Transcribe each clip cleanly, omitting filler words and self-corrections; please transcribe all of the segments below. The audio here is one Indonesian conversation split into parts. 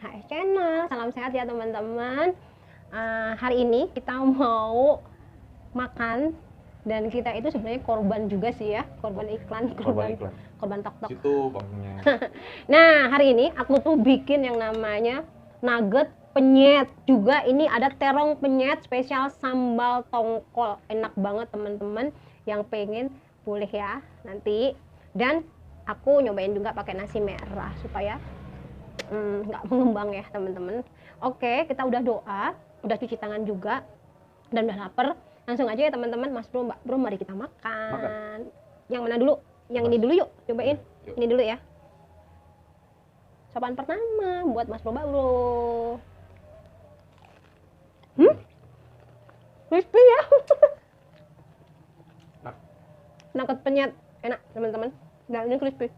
HS Channel. Salam sehat ya teman-teman. Hari ini kita mau makan dan kita itu sebenarnya korban juga sih ya, korban iklan. Korban tok-tok. Situ bangnya. Nah, hari ini aku tuh bikin yang namanya nugget penyet. Juga ini ada terong penyet spesial sambal tongkol. Enak banget teman-teman, yang pengen boleh ya nanti. Dan aku nyobain juga pakai nasi merah supaya nggak mengembang ya teman-teman. Oke, kita udah doa, udah cuci tangan juga, dan udah lapar. Langsung aja ya teman-teman, Mas Bro, Mbak Bro, mari kita makan. Yang mana dulu? Yang ini dulu yuk, cobain. Yuk. Ini dulu ya. Sopan pertama buat Mas Bro, Mbak Bro. Crispy ya. Nugget penyet, enak teman-teman. Dan ini crispy.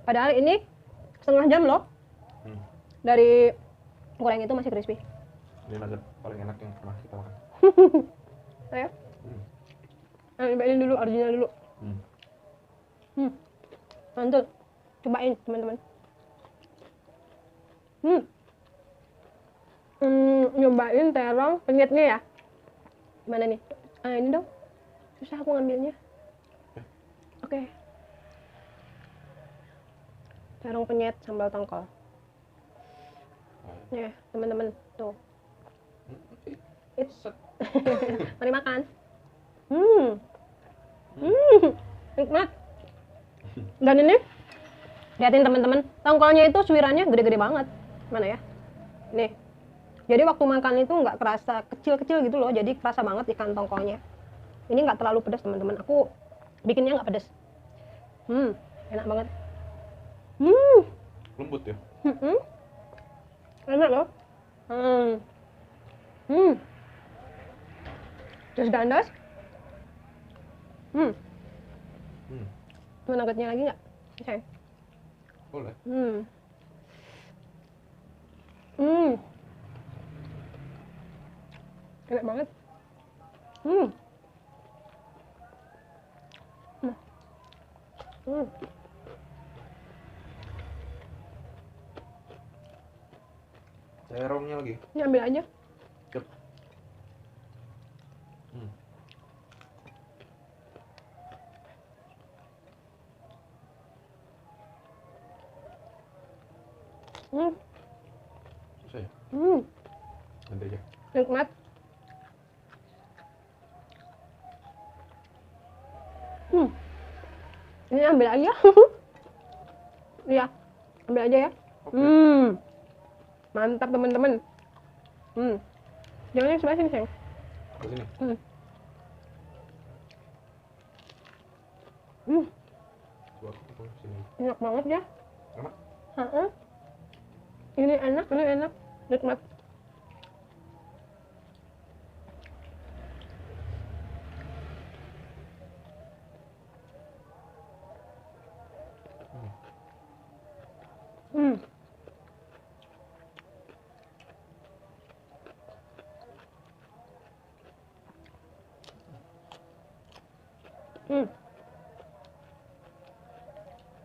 Padahal ini setengah jam loh dari goreng itu masih crispy. Ini nugget paling enak yang pernah kita makan. Ayo. Cobain dulu, original dulu. Mantul. Cobain teman-teman. Nyobain terong penyetnya ya. Mana nih? Ini dong. Susah aku ngambilnya. Oke. Terong penyet sambal tongkol. Ya, teman-teman, tuh. It's mari makan. Nikmat. Dan ini, liatin teman-teman, tongkolnya itu suirannya gede-gede banget. Mana ya? Nih. Jadi waktu makan itu nggak kerasa kecil-kecil gitu loh, jadi kerasa banget ikan tongkolnya. Ini nggak terlalu pedas teman-teman. Aku bikinnya nggak pedas. Enak banget. Lembut ya. Enak loh. Terus gandas. Mau nuggetnya lagi nggak? Sayang. Boleh. Enak banget. Terongnya lagi. Ini ambil aja. Yep. Susah ya? Nanti aja. Nikmat. Ini ambil aja. Iya, ambil aja ya. Mantap teman-teman. Jangan yang sebelah sini sayang. Ke sini. Coba aku ke sini. Enak banget ya. Enak. Ini enak, nikmat.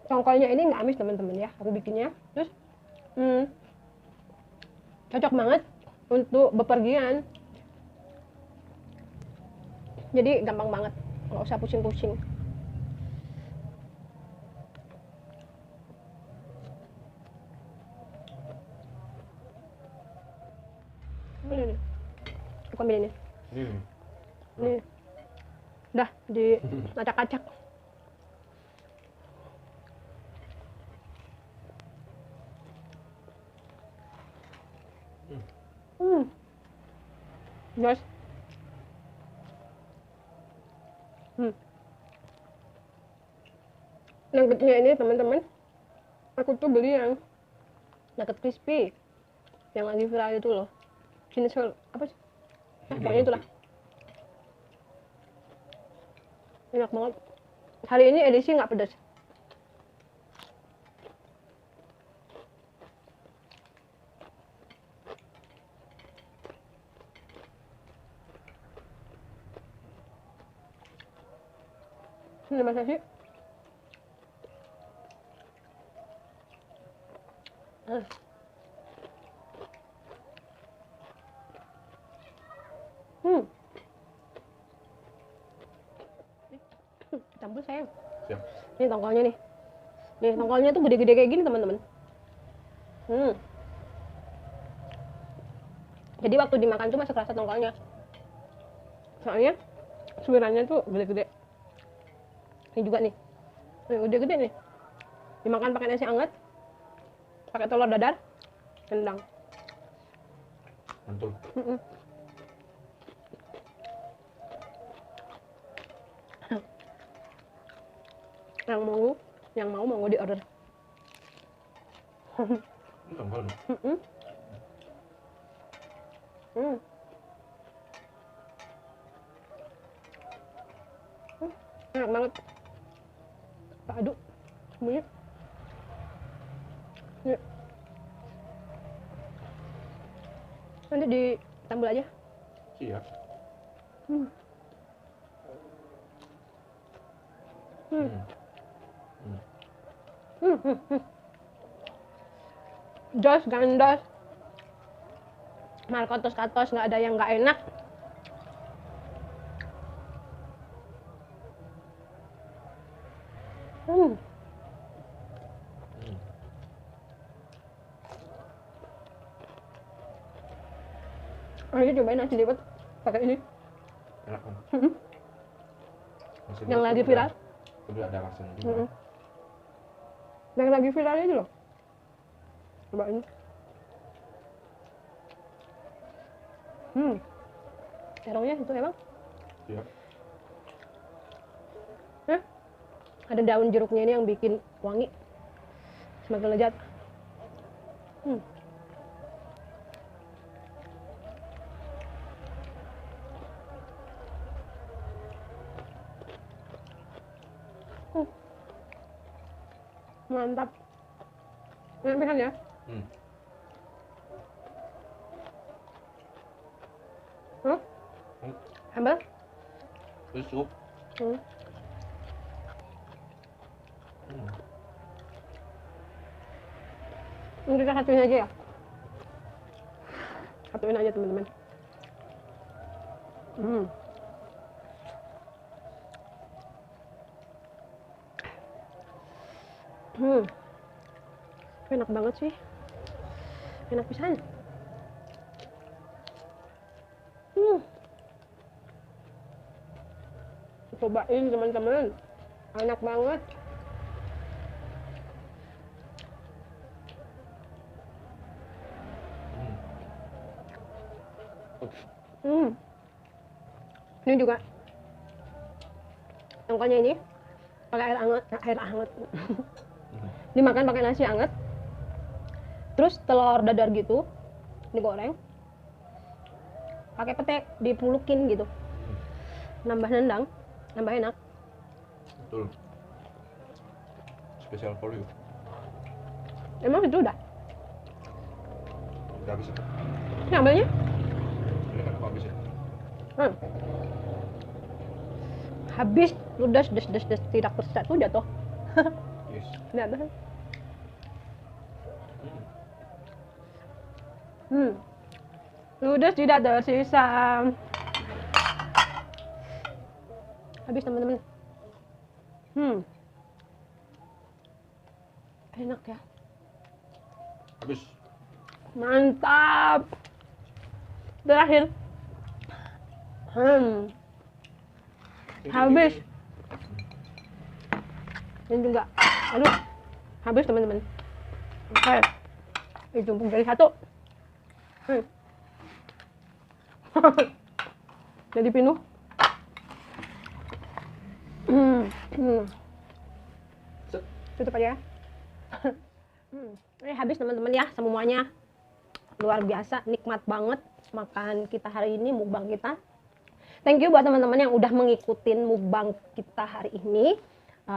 Tongkolnya ini nggak amis teman-teman ya, aku bikinnya. Terus cocok banget untuk bepergian. Jadi gampang banget, nggak usah pusing-pusing. Ini, aku ambil ini. Ini, udah diacak-acak. Guys. Nuggetnya ini teman-teman, aku tuh beli yang nugget crispy yang lagi viral itu loh. Jenis apa sih? Pokoknya itulah. Enak banget. Hari ini edisi nggak pedas. Ini masa sih? Campur sayang. Siap. Ini tongkolnya nih. Nih tongkolnya tuh gede-gede kayak gini teman-teman. Jadi waktu dimakan tuh masih kerasa tongkolnya. Soalnya suirannya tuh gede-gede. Ini juga nih. Nih gede-gede nih. Dimakan pakai nasi anget, pakai telur dadar, rendang. Mantul. Yang mau di order. Ini tongkol nih. Enak banget. Pak aduk semuanya. Ya. Nanti ditambal aja. Siap. Jos gandos. Markotos katos nggak ada yang nggak enak. Ayo cobain nasi liwet pakai ini. Enak banget. Yang lagi viral. Udah ada rasanya juga. Yang lagi viral itu loh. Cobain. Terongnya itu emang. Siap. Ada daun jeruknya ini yang bikin wangi. Semakin lezat. Mantap. Enak pisan ya. Sambal? Terus cukup. Ini kita satuin aja ya. Satuin aja teman-teman. Enak banget sih. Enak pisan. Cobain teman-teman. Enak banget. Ini juga tongkolnya ini pakai air hangat. Dimakan pakai nasi hangat. Terus telur dadar gitu digoreng. Pakai pete dipulukin gitu. Nambah nendang, nambah enak. Betul. Spesial for you. Emang itu udah? Udah habis itu. Sambalnya? Ini kan aku habis ya. Habis ludas des tidak tersisa tuh jatuh. Yes. Lihat dah. Ludas tidak tersisa. Habis teman-teman. Enak ya. Habis. Mantap. Terakhir. Habis. Ini juga. Aduh. Habis teman-teman. Oke. Ditumpuk jadi satu. Jadi penuh. Tutup aja. Ini habis teman-teman ya semuanya. Luar biasa, nikmat banget makan kita hari ini, mukbang kita. Thank you buat teman-teman yang udah mengikutin mukbang kita hari ini.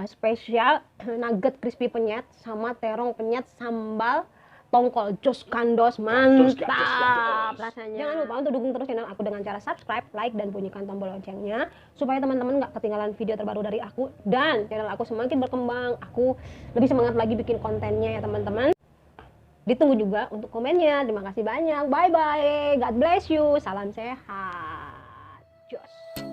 Spesial nugget crispy penyet sama terong penyet sambal tongkol jos gandos, mantap rasanya. Jangan lupa untuk dukung terus channel aku dengan cara subscribe, like, dan bunyikan tombol loncengnya supaya teman-teman nggak ketinggalan video terbaru dari aku dan channel aku semakin berkembang. Aku lebih semangat lagi bikin kontennya ya teman-teman. Ditunggu juga untuk komennya. Terima kasih banyak. Bye bye. God bless you. Salam sehat. Jos.